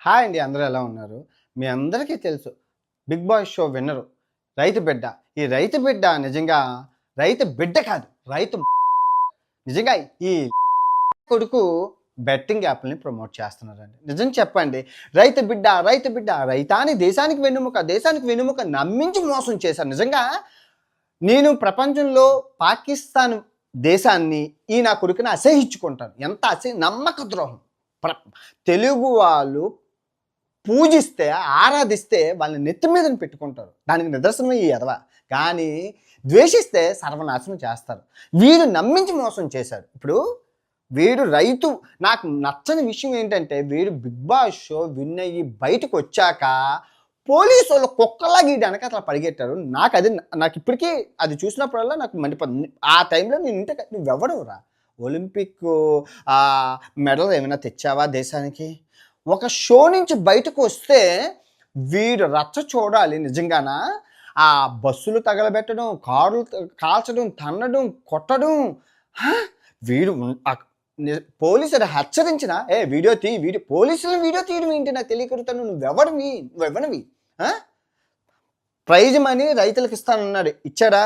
Hi అండి. అందరూ ఎలా ఉన్నారు? మీ అందరికీ తెలుసు 'బిగ్ బాస్' షో విన్నరు 'రైతు బిడ్డ'. ఈ రైతు బిడ్డ నిజంగా రైతు బిడ్డ కాదు. నిజంగా ఈ కొడుకు బెట్టింగ్ యాప్‌లని ప్రమోట్ చేస్తున్నారండి. నిజం చెప్పండి. రైతు బిడ్డ, రైతు బిడ్డ, రైతాని దేశానికి వెన్నెముక, దేశానికి వెన్నెముక నమ్మించి మోసం చేశారు. నిజంగా నేను ప్రపంచంలో పాకిస్తాన్ దేశాన్ని ఈ నా కొడుకుని అసహ్యించుకుంటాను. ఎంత నమ్మక ద్రోహం. ప్ర తెలుగు వాళ్ళు పూజిస్తే, ఆరాధిస్తే వాళ్ళని నెత్తి మీదన పెట్టుకుంటారు. దానికి నిదర్శనమే ఈ ఎదవ. కానీ ద్వేషిస్తే సర్వనాశనం చేస్తారు. వీడు నమ్మించి మోసం చేశాడు. ఇప్పుడు వీడు రైతు నాకు నచ్చని విషయం ఏంటంటే వీడు 'బిగ్ బాస్' షో విన్ అయ్యి బయటకొచ్చాక పోలీసోళ్ళు కుక్కలాగా ఈడు వెనకాతల పరిగెట్టారు. నాకు ఇప్పటికీ అది చూసినప్పుడల్లా నాకు మండిపోతుంది. ఆ టైంలో నేను నువ్వెవడురా? ఒలింపిక్ మెడల్ ఏమైనా తెచ్చావా దేశానికి? ఒక షో నుంచి బయటకు వస్తే వీడు రచ్చ చూడాలి నిజంగానా. ఆ బస్సులు తగలబెట్టడం, కార్లు కాల్చడం, తన్నడం, కొట్టడం. వీడు పోలీసులు హెచ్చరించిన వీడియో పోలీసులు వీడియో తీయడం ఏంటి నాకు తెలియకరుతాను. నువ్వెవరివి? ప్రైజ్ మనీ రైతులకు ఇస్తానన్నాడు, ఇచ్చాడా?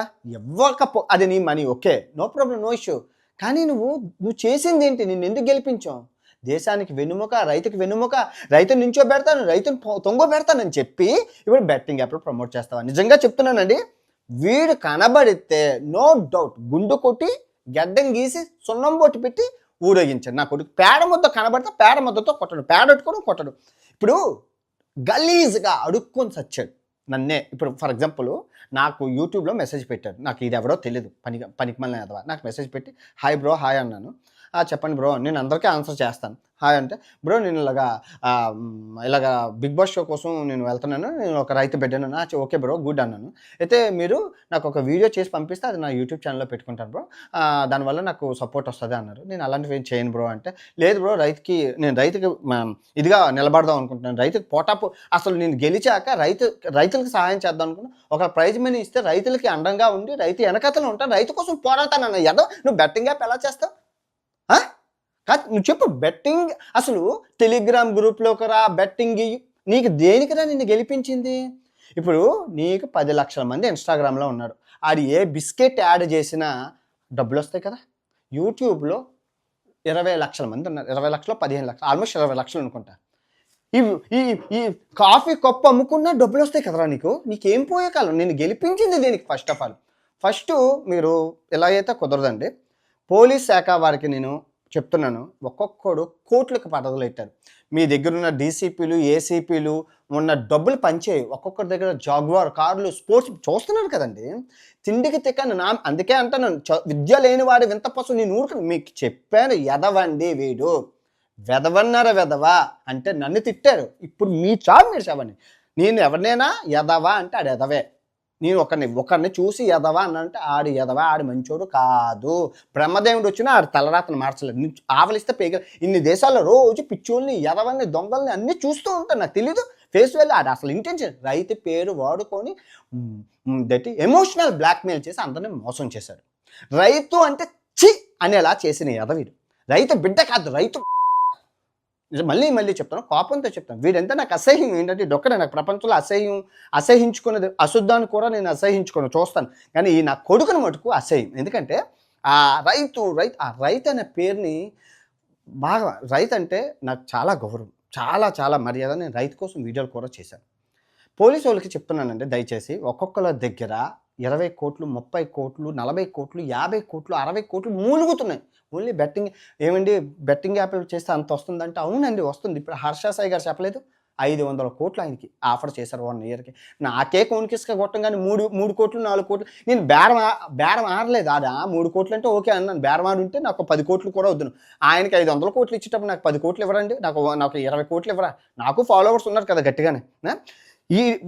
అది నీ money, okay, no problem, no issue. కానీ నువ్వు చేసింది ఏంటి? నిన్ను ఎందుకు గెలిపించావు? దేశానికి వెన్నుముక, రైతుకి వెన్నుముక, రైతుని నుంచో పెడతాను, రైతుని తొంగో పెడతానని చెప్పి ఇప్పుడు బెట్టింగ్ యాప్లు ప్రమోట్ చేస్తావా? నిజంగా చెప్తున్నానండి. వీడు కనబడితే నో డౌట్ గుండు కొట్టి గడ్డం గీసి సున్నం బొట్టు పెట్టి ఊరేగించాడు. నా కొడుకు పేడ ముద్ద కనబడితే పేడ ముద్దతో కొట్టడు, పేడ పెట్టుకోవడం కొట్టడు. ఇప్పుడు గలీజ్గా అడుక్కొని చచ్చాడు నన్నే. ఇప్పుడు ఫర్ ఎగ్జాంపుల్ నాకు యూట్యూబ్లో మెసేజ్ పెట్టాడు. నాకు ఇది ఎవరో తెలియదు, పనికి మళ్ళీ ఎదవా. నాకు మెసేజ్ పెట్టి హాయ్ బ్రో, హాయ్ అన్నాను. చెప్పండి బ్రో, నేను అందరికీ ఆన్సర్ చేస్తాను. హాయ్ అంటే, బ్రో నేను ఇలాగా 'బిగ్ బాస్' షో కోసం నేను వెళ్తున్నాను, నేను ఒక రైతు బిడ్డను. ఓకే బ్రో, గుడ్ అన్నాను. అయితే మీరు నాకు ఒక వీడియో చేసి పంపిస్తే అది నా యూట్యూబ్ ఛానల్లో పెట్టుకుంటాను బ్రో, దానివల్ల నాకు సపోర్ట్ వస్తుంది అన్నారు. నేను అలాంటివి ఏం చేయను బ్రో అంటే, లేదు బ్రో, నేను రైతుకి ఇదిగా నిలబడదాం అనుకుంటున్నాను. రైతుకి అసలు నేను గెలిచాక రైతులకు సహాయం చేద్దాం అనుకున్నాను. ఒక ప్రైజ్ మనీ ఇస్తే రైతులకి అండంగా ఉండి రైతు వెనకతలు ఉంటాను, రైతు కోసం పోరాడతానన్న నువ్వు బెట్టింగ్ యాప్ ఎలా చేస్తావు? కాదు, నువ్వు చెప్పు. బెట్టింగ్ అసలు టెలిగ్రామ్ గ్రూప్లోకి రా, బెట్టింగ్ నీకు దేనికిరా నిన్ను గెలిపించింది? ఇప్పుడు నీకు 10 లక్షల మంది ఇన్స్టాగ్రామ్లో ఉన్నారు. ఆడు ఏ బిస్కెట్ యాడ్ చేసినా డబ్బులు వస్తాయి కదా. యూట్యూబ్లో 20 లక్షల మంది ఉన్నారు. 20 లక్షలు 15 లక్షలు, ఆల్మోస్ట్ 20 లక్షలు అనుకుంటా. ఈ కాఫీ కప్పు అమ్ముకున్నా డబ్బులు వస్తాయి కదరా నీకేం పోయే కాలం. నేను గెలిపించింది దేనికి? ఫస్ట్ మీరు ఇలా అయితే కుదరదండి. పోలీస్ శాఖ వారికి నేను చెప్తున్నాను, ఒక్కొక్కడు కోట్లకు పదవులెట్టారు. మీ దగ్గర ఉన్న డీసీపీలు, ఏసీపీలు ఉన్న డబ్బులు పంచేయి. ఒక్కొక్కరి దగ్గర జాగ్వార్ కార్లు, స్పోర్ట్స్ చూస్తున్నారు కదండి. తిండికి తిక్కను అందుకే అంటాను, విద్య లేని వాడి వింత పశువు. నేను మీకు చెప్పాను, ఎదవండి వీడు, వెదవా అంటే నన్ను తిట్టారు. ఇప్పుడు మీ మీరు చెప్పండి, నేను ఎవరినైనా ఎదవా అంటే ఆడు ఎదవే. నేను ఒకరిని చూసి ఎదవా అన్నంటే ఆడు ఎదవా, ఆడు మంచోడు కాదు. బ్రహ్మదేవుడు వచ్చినా ఆడు తలరాతను మార్చలేదు. ఆవలిస్తే ఇన్ని దేశాల్లో రోజు పిచ్చోళ్ళని, ఎదవల్ని, దొంగల్ని అన్నీ చూస్తూ ఉంటాను. నాకు తెలీదు ఫేస్ వెళ్ళి ఆడు అసలు ఇంటెన్షన్ రైతు పేరు వాడుకొని ఎమోషనల్ బ్లాక్మెయిల్ చేసి అందరినీ మోసం చేశాడు. రైతు అంటే చి అనేలా చేసిన ఎదవీడు. రైతు బిడ్డ కాదు, రైతు. మళ్ళీ చెప్తాను, కోపంతో చెప్తాను. వీడంతా నాకు అసహ్యం. ఏంటంటే ఇదొక్కడే నాకు ప్రపంచంలో అసహించుకున్నది. అశుద్ధాన్ని కూడా నేను అసహించుకుని చూస్తాను, కానీ నా కొడుకుని మటుకు అసహ్యం. ఎందుకంటే ఆ రైతు అనే పేరుని బాగా, రైతు అంటే నాకు చాలా గౌరవం, చాలా మర్యాద. నేను రైతు కోసం వీడియోలు కూడా చేశాను. పోలీసు వాళ్ళకి చెప్తున్నానంటే దయచేసి ఒక్కొక్కల దగ్గర 20 కోట్లు, 30 కోట్లు, 40 కోట్లు, 50 కోట్లు, 60 కోట్లు మూలుగుతున్నాయి. Only betting. ఏమండి బెట్టింగ్ యాప్ చేస్తే అంత వస్తుందంటే, అవునండి వస్తుంది. ఇప్పుడు హర్ష సాయి గారు చెప్పలేదు, 500 కోట్లు ఆయనకి ఆఫర్ చేశారు 1 ఇయర్కి. నాకే కోనికిసుక కొట్టంగానే 3 కోట్లు 4 కోట్లు. నేను బేరం ఆడలేదు. 3 కోట్లు అంటే ఓకే అన్నాను. బేరం ఆడుంటే నాకు 10 కోట్లు కూడా వద్దును. ఆయనకి 500 కోట్లు ఇచ్చేటప్పుడు నాకు 10 కోట్లు ఇవ్వరండి? నాకు 20 కోట్లు ఇవ్వరా? నాకు ఫాలోవర్స్ ఉన్నారు కదా గట్టిగానే.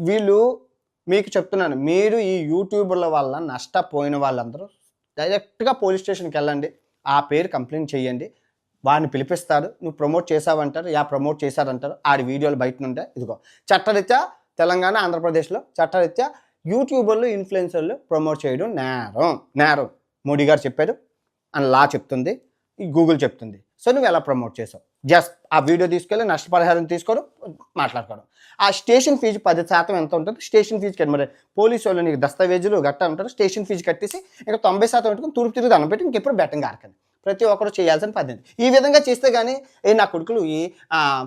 వీళ్ళు మీకు చెప్తున్నాను, మీరు ఈ యూట్యూబర్ల వల్ల నష్టపోయిన వాళ్ళందరూ డైరెక్ట్గా పోలీస్ స్టేషన్కి వెళ్ళండి, ఆ పేరు కంప్లైంట్ చేయండి. వాడిని పిలిపిస్తారు, నువ్వు ప్రమోట్ చేసావంటారు, ప్రమోట్ చేశారంటారు. ఆడి వీడియోలు బయట నుండే ఇదిగో చట్టరీత్యా తెలంగాణ, ఆంధ్రప్రదేశ్లో చట్టరీత్యా యూట్యూబర్లు, ఇన్ఫ్లుయెన్సర్లు ప్రమోట్ చేయడం నేరం. మోడీ గారు చెప్పారు అని లా చెప్తుంది, ఈ గూగుల్ చెప్తుంది. సో నువ్వు ఎలా ప్రమోట్ చేసావు? జస్ట్ ఆ వీడియో తీసుకెళ్ళి నష్టపరిహారం తీసుకోవడం, మాట్లాడుకోవడం. ఆ స్టేషన్ ఫీజు 10% ఎంత ఉంటుంది, స్టేషన్ ఫీజు కట్టి మరి పోలీసు వాళ్ళు నీకు దస్తావేజులు గట్టా ఉంటారు, స్టేషన్ ఫీజు కట్టేసి ఇంకా 90% పెట్టుకుని తూర్పు తిరిగి దండం పెట్టి ఇంకెప్పుడు బెట్టింగ్ ఆడకండి. ప్రతి ఒక్కరు చేయాల్సిన పద్ధతి. ఈ విధంగా చేస్తే కానీ నా కొడుకులు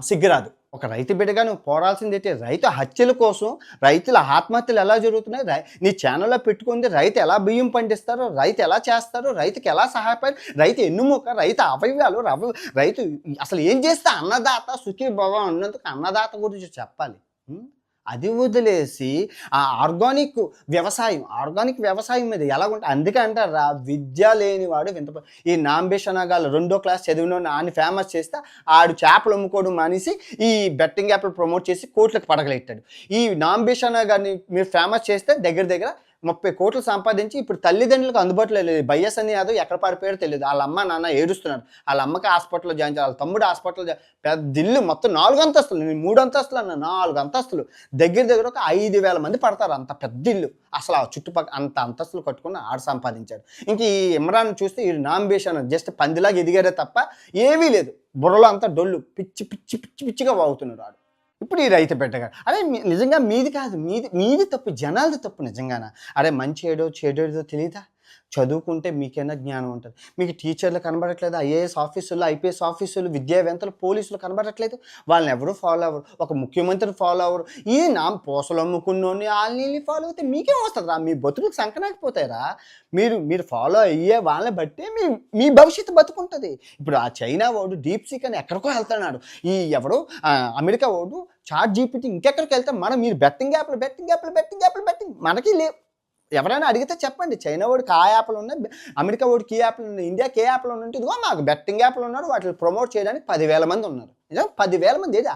సిగ్గురాదు. ఒక రైతు బిడ్డగా నువ్వు పోరాల్సింది ఏంటి? రైతు హత్యల కోసం, రైతుల ఆత్మహత్యలు ఎలా జరుగుతున్నాయి, నీ ఛానల్లో పెట్టుకుంది రైతు ఎలా బియ్యం పండిస్తారో, రైతు ఎలా చేస్తారో, రైతుకి ఎలా సహాయపడి, రైతు ఎన్నుముక, రైతు అవయవాలు, రైతు అసలు ఏం చేస్తే అన్నదాత సుఖీ భవ అన్నందుకు అన్నదాత గురించి చెప్పాలి. అది వదిలేసి ఆ ఆర్గానిక్ వ్యవసాయం మీద ఎలాగుంటే అందుకే అంటారా, విద్య లేనివాడు వింత. ఈ నాంబేషనగాళ్ళు 2వ క్లాస్ చదివిన ఆయన ఫేమస్ చేస్తే ఆడు చేపలు అమ్ముకోవడం మానేసి ఈ బెట్టింగ్ యాప్లు ప్రమోట్ చేసి కోట్లకు పడగలెట్టాడు. ఈ నాంబేషనగారిని మీరు ఫేమస్ చేస్తే దగ్గర 30 కోట్లు సంపాదించి ఇప్పుడు తల్లిదండ్రులకు అందుబాటులో లేదు. బైఎస్ఎన్ యాదవ్ ఎక్కడ పడిపోయాడో తెలియదు. వాళ్ళ అమ్మ నాన్న ఏడుస్తున్నారు. వాళ్ళ అమ్మకి హాస్పిటల్లో జాయిన్ చేయాలి, వాళ్ళ తమ్ముడు హాస్పిటల్లో పెద్ద ఇల్లు, మొత్తం 4 అంతస్తులు, నేను 3 అంతస్తులు అన్న, 4 అంతస్తులు, దగ్గర ఒక 5,000 మంది పడతారు, అంత పెద్ద ఇల్లు. అసలు ఆ చుట్టుపక్కల అంత అంతస్తులు కట్టుకుని ఆడు సంపాదించాడు. ఇంక ఈ ఇమ్రాన్ చూస్తే ఈ నాంబేషన్ జస్ట్ పందిలాగా ఎదిగారే తప్ప ఏమీ లేదు. బుర్రలో అంతా డొల్లు, పిచ్చిగా వాగుతున్నాడు ఆడు. ఇప్పుడు ఈ రైతు బిడ్డగా అరే నిజంగా మీది కాదు, మీది తప్పు, జనాలది తప్పు నిజంగానా. అరే మంచి ఏడో చెడేదో తెలియదా? చదువుకుంటే మీకైనా జ్ఞానం ఉంటుంది. మీకు టీచర్లు కనబడట్లేదు, ఐఏఎస్ ఆఫీసులు, ఐపీఎస్ ఆఫీసులు, విద్యావేత్తలు, పోలీసులు కనబడట్లేదు. వాళ్ళని ఎవరు ఫాలో అవ్వరు, ఒక ముఖ్యమంత్రిని ఫాలో అవ్వరు. ఈ నా పోసలు అమ్ముకున్నోని వాళ్ళని ఫాలో అయితే మీకేం వస్తుందిరా? మీ బతుకులకు సంకనాకపోతాయిరా. మీరు ఫాలో అయ్యే వాళ్ళని బట్టి మీ భవిష్యత్తు బతుకుంటుంది. ఇప్పుడు ఆ చైనా వాడు డీప్ సీక్ అని ఎక్కడికో వెళ్తున్నాడు, ఈ ఎవడు అమెరికా వాడు చాట్ జీపీటీ ఇంకెక్కడికి వెళ్తాం. మీరు బెట్టింగ్ యాప్లు మనకి లేవు. ఎవరైనా అడిగితే చెప్పండి, చైనా వాడికి ఆ యాప్లు ఉన్నాయి, అమెరికా వాడికి ఈ యాప్లు ఉన్నాయి, ఇండియాకి ఏ యాప్లు ఉన్నట్టు ఇదిగో మాకు బెట్టింగ్ యాప్లు ఉన్నారు, వాటిని ప్రమోట్ చేయడానికి 10,000 మంది ఉన్నారు. నిజం 10,000 మంది ఏదా?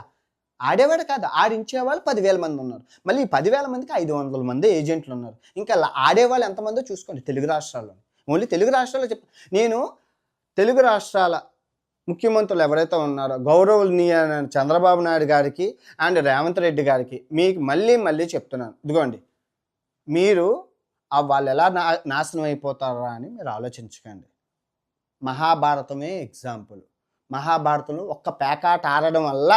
ఆడేవాడు కాదు, ఆడించేవాళ్ళు 10,000 మంది ఉన్నారు. మళ్ళీ ఈ 10,000 మందికి 500 మంది ఏజెంట్లు ఉన్నారు. ఇంకా ఆడేవాళ్ళు ఎంతమందో చూసుకోండి తెలుగు రాష్ట్రాల్లో. ఓన్లీ తెలుగు రాష్ట్రాల్లో నేను తెలుగు రాష్ట్రాల ముఖ్యమంత్రులు ఎవరైతే ఉన్నారో గౌరవనీయ చంద్రబాబు నాయుడు గారికి అండ్ రేవంత్ రెడ్డి గారికి మీకు మళ్ళీ చెప్తున్నాను, ఇదిగోండి మీరు వాళ్ళు ఎలా నాశనం అయిపోతారా అని మీరు ఆలోచించకండి. మహాభారతమే ఎగ్జాంపుల్. మహాభారతంలో ఒక్క పేకాట ఆడడం వల్ల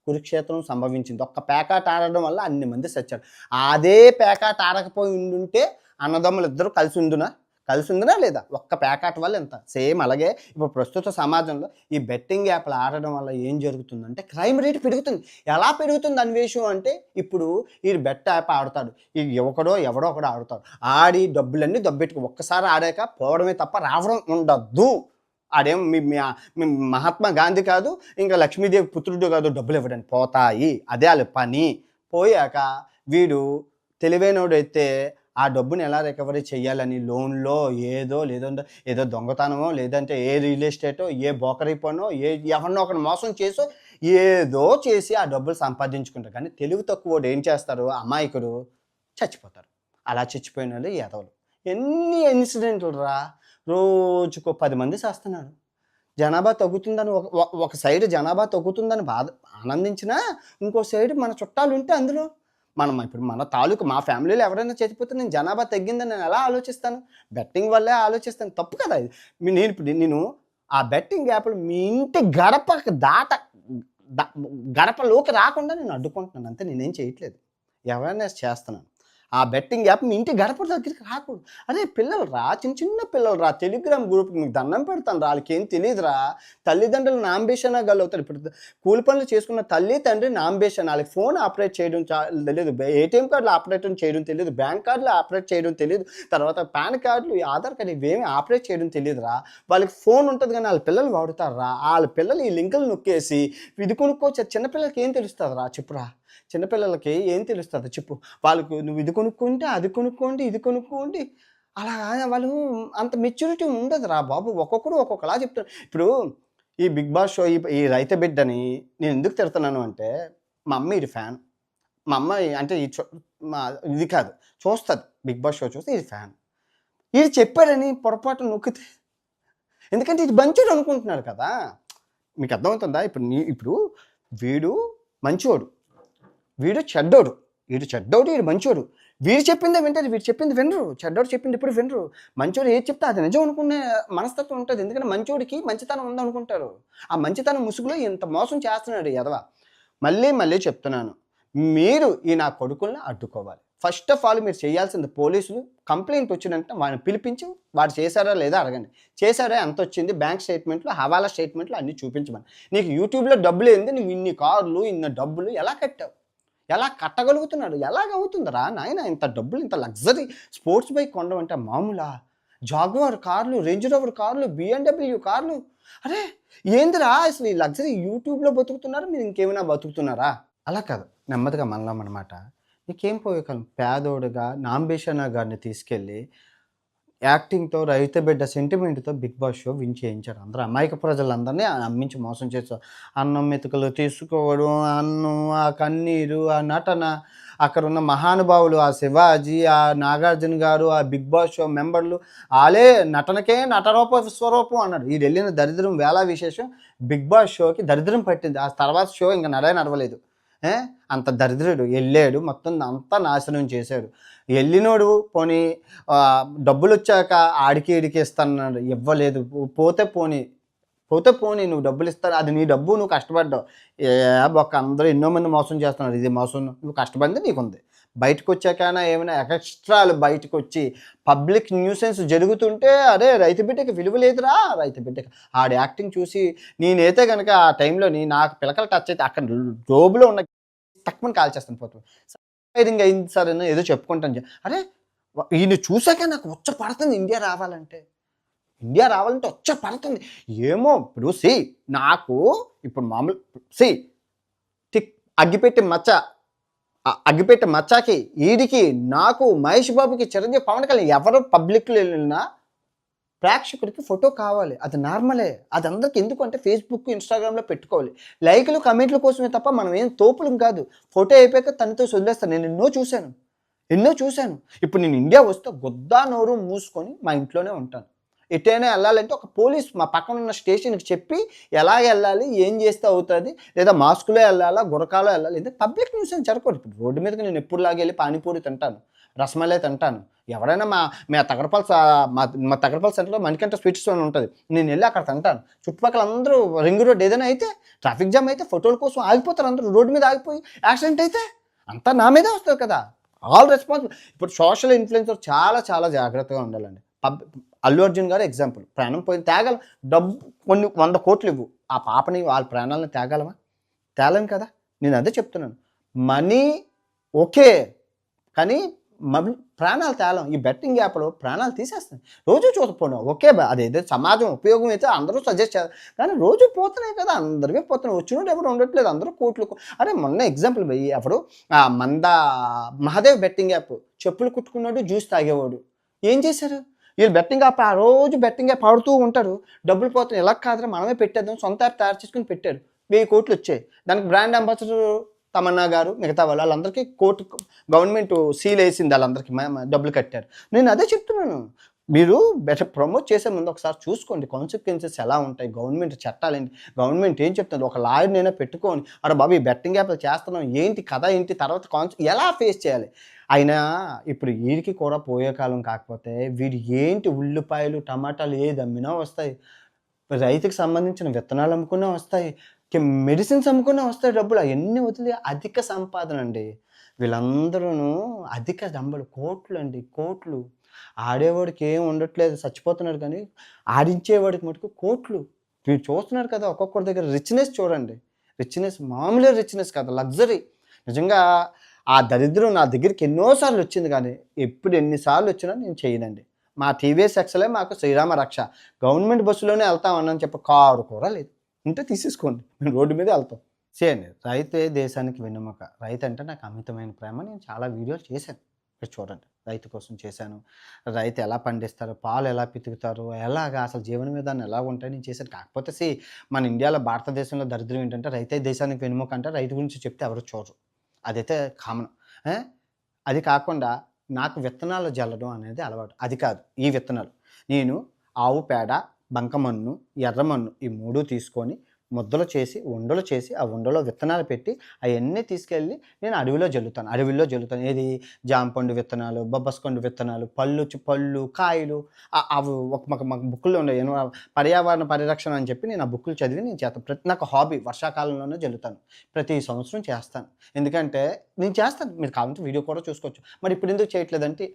కురుక్షేత్రం సంభవించింది. ఒక్క పేకాట ఆడడం వల్ల అన్ని మంది చచ్చారు. అదే పేకాట ఆడకపోయి ఉండుంటే అన్నదమ్ములు ఇద్దరు కలిసి ఉందినా లేదా? ఒక్క పేకాట వల్ల ఎంత. సేమ్ అలాగే ఇప్పుడు ప్రస్తుత సమాజంలో ఈ బెట్టింగ్ యాప్లు ఆడడం వల్ల ఏం జరుగుతుందంటే క్రైమ్ రేట్ పెరుగుతుంది. ఎలా పెరుగుతుంది అన్వేషం అంటే, ఇప్పుడు ఈ బెట్ యాప్ ఆడతాడు, ఈ ఎవడో ఒకడో ఆడతాడు, ఆడి డబ్బులన్నీ దబ్బెట్టుకు ఒక్కసారి ఆడాక పోవడమే తప్ప రావడం ఉండద్దు. ఆడేం మీ మహాత్మా గాంధీ కాదు, ఇంకా లక్ష్మీదేవి పుత్రుడు కాదు డబ్బులు ఇవ్వడానికి, పోతాయి. అదే వాళ్ళ పని. పోయాక వీడు తెలివైనోడైతే ఆ డబ్బుని ఎలా రికవరీ చేయాలని లోన్లో ఏదో దొంగతనమో, లేదంటే ఏ రియల్ ఎస్టేటో, ఏ బోకరీ పనో, ఎవరినో ఒకరిని మోసం చేసో ఏదో చేసి ఆ డబ్బులు సంపాదించుకుంటారు. కానీ తెలివి తక్కువ ఏం చేస్తారు, అమాయకుడు చచ్చిపోతారు. అలా చచ్చిపోయిన వాళ్ళు ఎదవలు. ఎన్ని ఇన్సిడెంట్లు రా, రోజుకో 10 మంది చేస్తున్నారు. జనాభా తగ్గుతుందని ఒక సైడ్ జనాభా తగ్గుతుందని ఆనందించినా, ఇంకో సైడ్ మన చుట్టాలు ఉంటే అందులో ఇప్పుడు మన తాలూకు మా ఫ్యామిలీలో ఎవరైనా చచ్చిపోతే నేను జనాభా తగ్గిందని నేను ఎలా ఆలోచిస్తాను? బెట్టింగ్ వల్లే ఆలోచిస్తాను. తప్పు కదా ఇది. నేను ఆ బెట్టింగ్ యాప్లు మీ ఇంటి గడపలోకి రాకుండా నేను అడ్డుకుంటున్నాను అంతే. నేనేం చేయట్లేదు, అవేర్నెస్ చేస్తున్నాను. ఆ బెట్టింగ్ యాప్ మీ ఇంటి గడప దగ్గరికి రాకూడదు. అరే పిల్లలు రా, చిన్న పిల్లలు రా, టెలిగ్రామ్ గ్రూప్కి మీకు దండం పెడతాను రా, వాళ్ళకి ఏం తెలియదురా. తల్లిదండ్రులు నాంబేషన గలుగుతారు. ఇప్పుడు కూలి పనులు చేసుకున్న తల్లి తండ్రి నాంబేషణ, వాళ్ళకి ఫోన్ ఆపరేట్ చేయడం తెలియదు, ఏటీఎం కార్డులు ఆపరేట్ చేయడం తెలియదు, బ్యాంక్ కార్డులు ఆపరేట్ చేయడం తెలియదు, తర్వాత పాన్ కార్డులు, ఆధార్ కార్డు ఇవేమి ఆపరేట్ చేయడం తెలియదురా. వాళ్ళకి ఫోన్ ఉంటుంది కానీ వాళ్ళ పిల్లలు వాడుతారా. వాళ్ళ పిల్లలు ఈ లింకులు నొక్కేసి ఇది కొనుక్కోవచ్చు. చిన్నపిల్లలకి ఏం తెలుస్తుందిరా చెప్పురా? చిన్నపిల్లలకి ఏం తెలుస్తుంది చెప్పు? వాళ్ళకు నువ్వు ఇది కొనుక్కుంటే అది కొనుక్కోండి, ఇది కొనుక్కోండి, అలా వాళ్ళు అంత మెచ్యూరిటీ ఉండదు రా బాబు. ఒక్కొక్కరు ఒక్కొక్కలా చెప్తారు. ఇప్పుడు ఈ బిగ్ బాస్ షో ఈ రైతు బిడ్డని నేను ఎందుకు తిడుతున్నాను అంటే, మా అమ్మ ఇది ఫ్యాన్. మా అమ్మ అంటే ఇది కాదు, చూస్తుంది బిగ్ బాస్ షో చూస్తే ఇది ఫ్యాన్. ఇది చెప్పాడని పొరపాటు నొక్కితే, ఎందుకంటే ఇది మంచోడు అనుకుంటున్నాడు కదా. మీకు అర్థమవుతుందా? ఇప్పుడు వీడు మంచోడు, వీడు చెడ్డోడు, వీడు మంచోడు. వీడు చెప్పిందే వింటారు, వీడు చెప్పింది వినరు. చెడ్డోడు చెప్పింది ఎప్పుడు వినరు. మంచోడు ఏది చెప్తే అది నిజం అనుకునే మనస్తత్వం ఉంటది. ఎందుకంటే మంచోడికి మంచితనం ఉందనుకుంటారు. ఆ మంచితనం ముసుగులో ఇంత మోసం చేస్తున్నాడు ఈ ఎదవ. మళ్ళీ చెప్తున్నాను. మీరు ఈ నా కొడుకుల్ని అడ్డుకోవాలి. ఫస్ట్ ఆఫ్ ఆల్ మీరు చేయాల్సింది పోలీసులు కంప్లెయింట్ వచ్చిందంటే వాడిని పిలిపించి వాడు చేశారా లేదా అడగండి. చేశారా ఎంతొచ్చింది బ్యాంక్ స్టేట్మెంట్లు, హవాలా స్టేట్మెంట్లు అన్నీ చూపించమని. నీకు యూట్యూబ్‌లో డబ్బులేంది, నువ్వు ఇన్ని కార్లు, ఇన్ని డబ్బులు ఎలా కట్టావు? ఎలా కట్టగలుగుతున్నాడు? ఎలాగవుతుందిరా నాయన ఇంత డబ్బులు, ఇంత లగ్జరీ స్పోర్ట్స్ బైక్ కొనడం అంటే మామూలా? జాగ్వార్ కార్లు, రేంజ్ రోవర్ కార్లు, బిఎండబ్ల్యూ కార్లు. అరే! ఏందిరా అసలు ఈ లగ్జరీ యూట్యూబ్‌లో బతుకుతున్నారా? మీరు ఇంకేమైనా బతుకుతున్నారా? అలా కాదు. నెమ్మదిగా మనమాట. నీకేం పోయేకాలం పేదోడుగా నాంబేషన గారిని తీసుకెళ్ళి యాక్టింగ్‌తో, రైతు బిడ్డ సెంటిమెంట్‌తో 'బిగ్ బాస్' షో విన్ చేయించారు. అందరూ అమాయక ప్రజలందరినీ నమ్మించి మోసం చేశారు. అన్నం మెతుకులు తీసుకోవడం, అన్నం, ఆ కన్నీరు, ఆ నటన, అక్కడున్న మహానుభావులు, ఆ శివాజీ, ఆ నాగార్జున గారు, ఆ 'బిగ్ బాస్' షో మెంబర్లు ఆలే నటనకే నటరూప స్వరూపం అన్నారు. ఈడెళ్ళిన దరిద్రం వేళా విశేషం 'బిగ్ బాస్' షోకి దరిద్రం పట్టింది. ఆ తర్వాత షో ఇంక నడవలేదు. అంత దరిద్రుడు ఎళ్ళాడు, మొత్తం అంతా నాశనం చేశాడు. ఎళ్ళినోడు పోనీ డబ్బులొచ్చాక ఆడికి ఈడికి ఇస్తానన్నాడు, ఇవ్వలేదు. పోతే పోనీ నువ్వు డబ్బులిస్తాను, అది నీ డబ్బు, నువ్వు కష్టపడ్డావు. బొక్క అందరూ ఎన్నో మంది మోసం చేస్తున్నారు. ఇది మోసం, నువ్వు కష్టపడింది నీకుంది. బయటకొచ్చాకైనా ఏమైనా ఎక్స్ట్రాలు బయటకొచ్చి పబ్లిక్ న్యూసెన్స్ జరుగుతుంటే, అరే రైతు బిడ్డకి విలువ లేదురా, రైతు బిడ్డకి ఆడి యాక్టింగ్ చూసి నేనైతే గనక ఆ టైంలోని నాకు పిలకలు టచ్ అయితే అక్కడ జోబులో ఉన్న టక్కుమని కాల్చేస్తాను పోతుంది. ఫైరింగ్ అయింది సార్ అని ఏదో చెప్పుకుంటాను. అరే! ఈయన్ని చూసాకే నాకు ఉచ్చ పడుతుంది ఇండియా రావాలంటే. ఇండియా రావాలంటే ఉచ్చ పడుతుంది. ఏమో ఇప్పుడు నాకు ఇప్పుడు మామూలు టిక్ అగ్గిపెట్టి మచ్చ, అగ్గిపెట్టె మచ్చాకి, ఈడికి, నాకు, మహేష్ బాబుకి, చిరంజీవి, పవన్ కళ్యాణ్ ఎవరు పబ్లిక్‌లో వెళ్ళినా ప్రేక్షకుడికి ఫోటో కావాలి. అది నార్మలే. అది అందరికి ఎందుకు అంటే ఫేస్‌బుక్, ఇన్‌స్టాగ్రామ్‌లో పెట్టుకోవాలి. లైకులు, కమెంట్‌ల కోసమే తప్ప మనం ఏం తోపులం కాదు. ఫోటో అయిపోయాక తనతో వదిలేస్తాను. నేను ఎన్నో చూశాను. ఇప్పుడు నేను ఇండియా వస్తే గుద్దా నోరు మూసుకొని మా ఇంట్లోనే ఉంటాను. ఎటైనా ఎళ్ళాలంటే ఒక పోలీస్ మా పక్కన ఉన్న స్టేషన్‌కి చెప్పి ఎలాగ ఎళ్ళాలి, ఏం చేస్తే అవుతది, లేదా మాస్క్‌లో ఎళ్ళాలా, గురకాలో ఎళ్ళాలి. ఇది పబ్లిక్ న్యూసెన్స్ జరగకూడదు. ఇప్పుడు రోడ్డు మీదకి నేను ఎప్పుడులాగా ఎళ్ళి పానీపూరి తింటాను, రసమలై తింటాను. ఎవరైనా మా తగరపల్లి సెంటర్‌లో మణికంఠ స్వీట్ స్టోర్ ఉంటది. నేనెళ్ళి అక్కడ తింటాను. చుట్టుపక్కల అందరూ రింగ్ రోడ్ ఏదైనా అయితే ట్రాఫిక్ జామ్ అయితే ఫోటోల కోసం ఆగిపోతారు అందరూ. రోడ్డు మీద ఆగిపోయి యాక్సిడెంట్ అయితే అంతా నా మీదే వస్తది కదా! All responsible. ఇప్పుడు సోషల్ ఇన్‌ఫ్లుయెన్సర్ చాలా జాగ్రత్తగా ఉండాలండి. అల్లు అర్జున్ గారు ఎగ్జాంపుల్. ప్రాణం పోయింది తేగలం. డబ్బు కొన్ని 100 కోట్లు ఇవ్వు. ఆ పాపని వాళ్ళ ప్రాణాలను తేగలమా? తేలేం కదా! నేను అదే చెప్తున్నాను. Money okay. కానీ ప్రాణాలు తేలం. ఈ బెట్టింగ్ యాప్‌లో ప్రాణాలు తీసేస్తున్నాయి. రోజు చూకపోను ఓకే. అదేదో సమాజం ఉపయోగం అయితే అందరూ సజెస్ట్ చేస్తారు. కానీ రోజు పోతున్నాయి కదా! అందరివి పోతున్నాయి. వచ్చినోడు ఎవరు ఉండట్లేదు. అందరూ కోట్లు అరే మొన్న ఎగ్జాంపుల్ ఎవరు మహాదేవ్ బెట్టింగ్ యాప్. చెప్పులు కుట్టుకున్నాడు, జ్యూస్ తాగేవాడు. ఏం చేశారు? వీళ్ళు బెట్టింగ్ యాప్ ఆ రోజు బెట్టింగ్ యాప్ ఆడుతూ ఉంటారు. డబ్బులు పోతున్నాయి. ఇలా కాదురా మనమే పెట్టేద్దాం. సొంత యాప్ తయారు చేసుకొని పెట్టారు. 1000 కోట్లు వచ్చాయి. దానికి బ్రాండ్ అంబాసిడర్ తమన్నా గారు, మిగతా వాళ్ళందరికీ గవర్నమెంట్ సీల్ వేసింది. వాళ్ళందరికీ డబ్బులు కట్టారు. నేను అదే చెప్తున్నాను. మీరు ప్రమోట్ చేసే ముందు ఒకసారి చూసుకోండి కాన్సిక్వెన్సెస్ ఎలా ఉంటాయి, గవర్నమెంట్ చట్టాలేంటి, గవర్నమెంట్ ఏం చెప్తుంది. ఒక లాయర్‌నైనా పెట్టుకొని అరే బాబు ఈ బెట్టింగ్ యాప్‌లు చేస్తున్నాం ఏంటి కథ ఏంటి, తర్వాత ఎలా ఫేస్ చేయాలి. అయినా ఇప్పుడు వీడికి కూడా పోయే కాలం కాకపోతే వీడు ఏంటి ఉల్లిపాయలు, టమాటాలు ఏది అమ్మినా వస్తాయి. రైతుకి సంబంధించిన విత్తనాలు అమ్ముకున్నా వస్తాయి. మెడిసిన్స్ అమ్ముకున్నా వస్తాయి డబ్బులు. అయన్నీ వదిలి అధిక సంపాదన అండి. వీళ్ళందరూను అధిక డంబలు కోట్లండి, కోట్లు. ఆడేవాడికి ఏం ఉండట్లేదు చచ్చిపోతున్నాడు కానీ, ఆడించేవాడికి మటుకు కోట్లు. మీరు చూస్తున్నారు కదా ఒక్కొక్కరి దగ్గర రిచ్‌నెస్ చూడండి. మామూలు రిచ్‌నెస్ కాదు లగ్జరీ. నిజంగా ఆ దరిద్రం నా దగ్గరికి ఎన్నో సార్లు వచ్చింది కానీ, ఎన్ని సార్లు వచ్చినా నేను చేయనండి. మా టీవీఎస్ ఎక్సెలే మాకు శ్రీరామ రక్ష. గవర్నమెంట్ బస్సులోనే వెళ్తామని చెప్పి కారు కూడా లేదు. ఉంటే తీసేసుకోండి. మేము రోడ్డు మీదే వెళ్తాం. అండి. రైతే దేశానికి వెన్నెముక. రైతంటే నాకు అమితమైన ప్రేమ. నేను చాలా వీడియోలు చేశాను. మీరు చూడండి. రైతు కోసం చేశాను. రైతు ఎలా పండిస్తారు, పాలు ఎలా పితుకుతారు, ఎలాగా అసలు జీవన విధానం ఎలా ఉంటాయి నేను చేశాను. కాకపోతే మన ఇండియాలో భారతదేశంలో దరిద్రం ఏంటంటే రైతే దేశానికి వెన్నెముక అంటే రైతు గురించి చెప్తే ఎవరు చూడరు. అదైతే కామన్. అది కాకుండా నాకు విత్తనాలు జల్లడం అనేది అలవాటు. అది కాదు ఈ విత్తనాలు. నేను ఆవు పేడ, బంకమన్ను, ఎర్రమన్ను ఈ 3 తీసుకొని ముద్దలు చేసి, ఉండలు చేసి, ఆ ఉండలో విత్తనాలు పెట్టి, అయన్నీ తీసుకెళ్ళి నేను అడవిలో జల్లుతాను. ఏది జాంపండు విత్తనాలు, బొబ్బసకొండు విత్తనాలు, పళ్ళు, కాయలు అవి ఒక మాకు బుక్కుల్లో ఉండేవి. పర్యావరణ పరిరక్షణ అని చెప్పి నేను ఆ బుక్కులు చదివి నేను చేస్తాను. నాకు హాబీ వర్షాకాలంలోనే జల్లుతాను. ప్రతి సంవత్సరం చేస్తాను. ఎందుకంటే నేను చేస్తాను. మీరు కావాలంటే వీడియో కూడా చూసుకోవచ్చు. మరి ఇప్పుడెందుకు చేయట్లేదంటే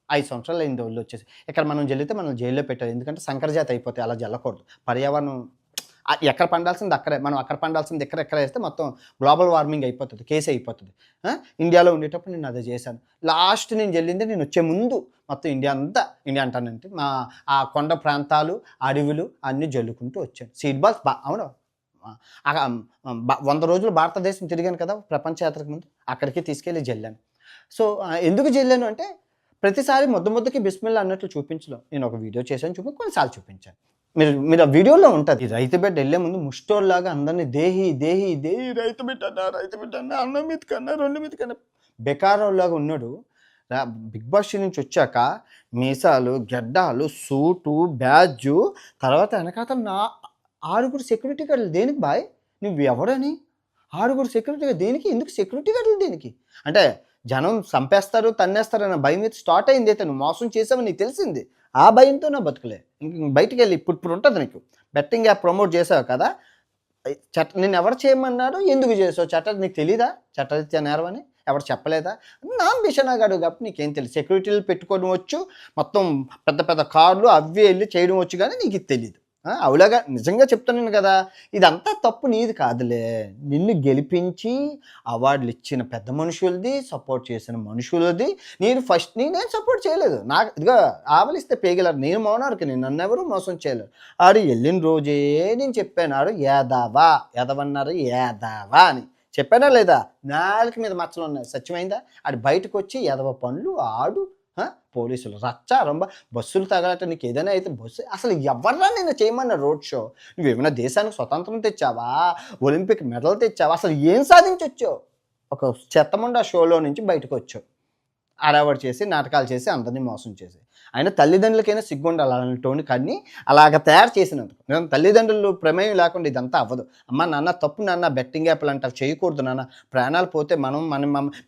5 సంవత్సరాలు అయింది ఒళ్ళొచ్చేసి. ఇక్కడ మనం జల్లితే మనం జైల్‌లో పెట్టాలి. ఎందుకంటే సంకరజాతి అయిపోతాయి. అలా జల్లకూడదు. పర్యావరణం ఎక్కడ పండాల్సింది అక్కడే. మనం అక్కడ పండాల్సింది ఇక్కడ ఏస్తే మొత్తం గ్లోబల్ వార్మింగ్ అయిపోతది. కేస్ అయిపోతది. ఇండియాలో ఉండేటప్పుడు నేను అదే చేశాను. లాస్ట్ నేను జల్లింది నేను వచ్చే ముందు మొత్తం ఇండియా అంటానంటే ఆ కొండ ప్రాంతాలు, అడవులు అన్నీ జల్లుకుంటూ వచ్చాను. సీడ్ బాల్స్ అవును. 100 రోజులు భారతదేశం తిరిగాను కదా! ప్రపంచ యాత్రకు ముందు. అక్కడికి తీసుకెళ్ళి జల్లాను. సో, ఎందుకు జల్లాను అంటే ప్రతిసారి ముద్దకి బిస్మిల్లా అన్నట్లు చూపించలేం. నేను ఒక వీడియో చేశాను కొన్నిసార్లు చూపించాను. మీరు ఆ వీడియోలో ఉంటది. ఈ రైతు బిడ్డ ఎళ్ళే ముందు ముష్టోల్లాగా అందరిని దేహి రైతు బిడ్డ అన్న అన్నం మీదకన్నా, 2 మీదకన్నా బెకారోల్లాగా ఉన్నాడు. బిగ్ బాస్ నుంచి వచ్చాక మీసాలు, గెడ్డాలు, సూటు, బ్యాడ్జు, తర్వాత వెనకాతల 6 సెక్యూరిటీ గార్డులు దేనికి బాయ్? నువ్వెవరని? 6 సెక్యూరిటీ గార్డ్ దేనికి? ఎందుకు సెక్యూరిటీ గార్డులు దేనికి? అంటే జనం సంపేస్తారు, తన్నేస్తారన్న భయం అయితే స్టార్ట్ అయిందైతే నువ్వు మోసం చేసావని నీకు తెలిసింది. ఆ భయంతో నా బతుకులే. బయటికెళ్ళి ఇప్పుడు ఉంటది నీకు. బెట్టింగ్ యాప్ ప్రమోట్ చేసావు కదా! నిన్నెవరు చేయమన్నారు? ఎందుకు చేసావు? నీకు తెలీదా? చట్టరీత్యా నేరం అని ఎవరు చెప్పలేదా? బిషనాగాడు కాబట్టి నీకేం తెలుసు. సెక్యూరిటీలు పెట్టుకోవడం వచ్చు, మొత్తం పెద్ద కార్లు అవి వెళ్ళి చేయడం వచ్చు కానీ నీకు ఇది తెలీదు. అవులాగా నిజంగా చెప్తున్నాను కదా! ఇదంతా తప్పు నీది కాదులే. నిన్ను గెలిపించి అవార్డులు ఇచ్చిన పెద్ద మనుషులది, సపోర్ట్ చేసిన మనుషులది. నేనేం సపోర్ట్ చేయలేదు. ఇదిగో ఆవలిస్తే పేగలరు. నేను మౌనార్కి నన్నెవరూ మోసం చేయలేరు. ఆడు వెళ్ళిన రోజే నేను చెప్పాను. ఆడు ఎదవన్నారు ఏదావా అని చెప్పానా లేదా? నాలుక మీద మచ్చలు ఉన్నాయి. సత్యమైందా? ఆడు బయటకు వచ్చి ఎదవ పనులు ఆడు పోలీసులు రచ్చ రొంబ బస్సులు తగలట. నీకు ఏదైనా అయితే బస్సు అసలు ఎవర్రా నేను చేయమన్నా రోడ్ షో? నువ్వేమైనా దేశానికి స్వతంత్రం తెచ్చావా? ఒలింపిక్ మెడల్ తెచ్చావా? అసలు ఏం సాధించొచ్చావు? ఒక చెత్తముండా షోలో నుంచి బయటకు వచ్చావు. అడావడి చేసి, నాటకాలు చేసి, అందరినీ మోసం చేసి. అయినా తల్లిదండ్రులకైనా సిగ్గుండాలి అలాంటోని కానీ అలాగ తయారు చేసినందుకు. నేను తల్లిదండ్రులు ప్రమేయం లేకుండా ఇదంతా అవ్వదు. అమ్మ నాన్న తప్పు నాన్న, బెట్టింగ్ యాప్లు అంటారు చేయకూడదు నాన్న. ప్రాణాలు పోతే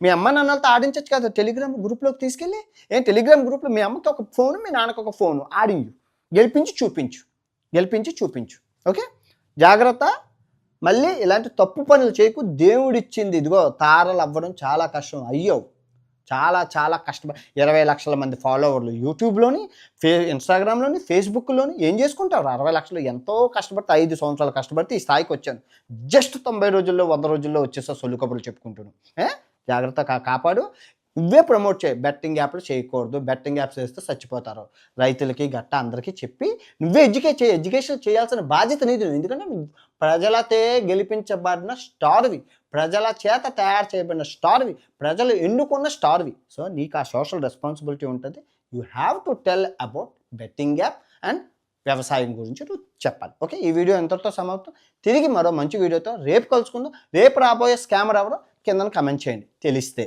మీ అమ్మ నాన్నలతో ఆడించచ్చు కదా టెలిగ్రామ్ గ్రూప్లోకి తీసుకెళ్ళి. టెలిగ్రామ్ గ్రూప్లో మీ అమ్మకి ఒక ఫోను, మీ నాన్నకి ఒక ఫోను ఆడించు, గెలిపించి చూపించు. ఓకే, జాగ్రత్త. మళ్ళీ ఇలాంటి తప్పు పనులు చేయకు. దేవుడిచ్చింది ఇదిగో తారలు అవ్వడం చాలా కష్టం. అయ్యో చాలా కష్టపడి 20 లక్షల మంది ఫాలోవర్లు యూట్యూబ్లోని, ఇన్స్టాగ్రామ్లోని, ఫేస్బుక్లోని ఏం చేసుకుంటారు? 60 లక్షలు ఎంతో కష్టపడితే 5 సంవత్సరాలు కష్టపడితే ఈ స్థాయికి వచ్చాను. జస్ట్ 90 రోజుల్లో 100 రోజుల్లో వచ్చేసా సొల్లు కబుర్లు చెప్పుకుంటున్నాను. జాగ్రత్త కాపాడు. నువ్వే ప్రమోట్ చేయి. బెట్టింగ్ యాప్లు చేయకూడదు. బెట్టింగ్ యాప్స్ వేస్తే చచ్చిపోతారు. రైతులకి గట్ట అందరికీ చెప్పి నువ్వే ఎడ్యుకేషన్ చేయాల్సిన బాధ్యత నీది. ఎందుకంటే నువ్వు ప్రజలతే గెలిపించబడిన స్టార్వి, ప్రజల చేత తయారు చేయబడిన స్టార్వి, ప్రజలు ఎన్నుకున్న స్టార్వి. సో నీకు ఆ సోషల్ రెస్పాన్సిబిలిటీ ఉంటుంది. You have to tell about betting app and వ్యవసాయం గురించి నువ్వు చెప్పాలి. ఓకే, ఈ వీడియో ఎంతటితో సమాప్తం. తిరిగి మరో మంచి వీడియోతో రేపు కలుసుకుందాం. రేపు రాబోయే స్కామర్ ఎవరో కింద కమెంట్ చేయండి తెలిస్తే.